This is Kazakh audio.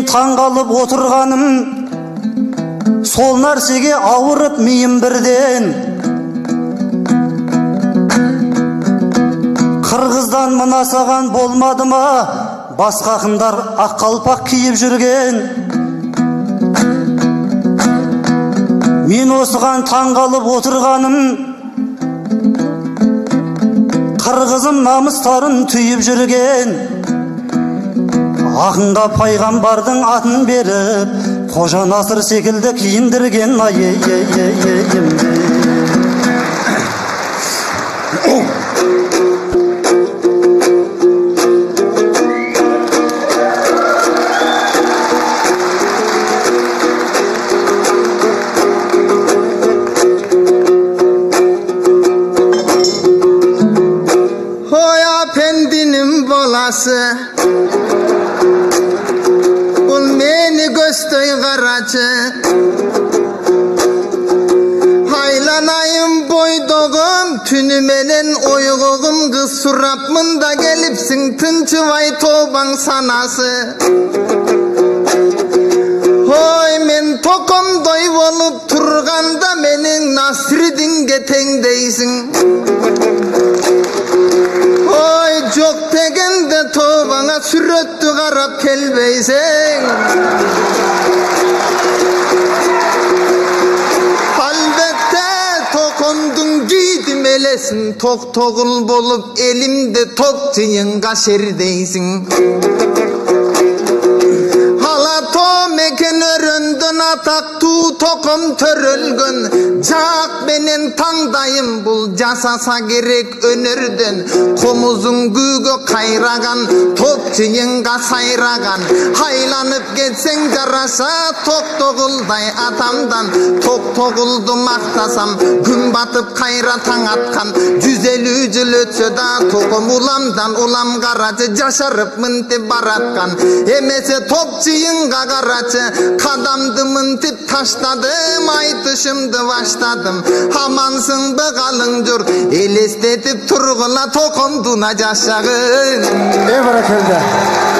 таң қалып отырғаным, сол нәрсеге ауырып миым бірден. Қырғыздан мына саған болмады ма, басқа ақындар ақ қалпақ киіп жүрген. Мен осыған таң қалып отырғаным, қырғызым намыстарын түйіп жүрген. Ақынға пайғамбардың атын беріп, Қожа Насыр секілді киіндірген. Ул мені көстой қарачы, Хайланайым бойдоғым, түніменен ойғығым, Қыз сұрап мұнда келіпсің, тынчыбай тобаң санасы. Ой, мен тоқымдой болып тұрғанда, менің Насридинге теңдейсің. Ой, жоқ дегенде тобаңа сүрөттү қарап келбейсең. Албетте тоқымдың кийдим елесін, тоқ-тоғыл болып елімде тоқ жиынға шердейсің. Мекен өрөндөн атактуу тоқым төрөлгөн, жаак менен таңдайым бул жасаса керек өнөрдөн. Комузун күүгө кайраган, топ жыйынга сайраган, хайланып кетсең жараша токтогулдай атамдан. Токтогулду мактасам, күн батып кайра таң аткан, 150 жыл өтсө да током уламдан улам карачы, жашарыпмын деп бараткан. Эмесе топ жыйынга карачы, қадамды мынтип таштадым, айтышымды баштадым. Амансың бі қалың жұрт, елестетіп тұрғыла тоқымдуна жашағын. Баракелді.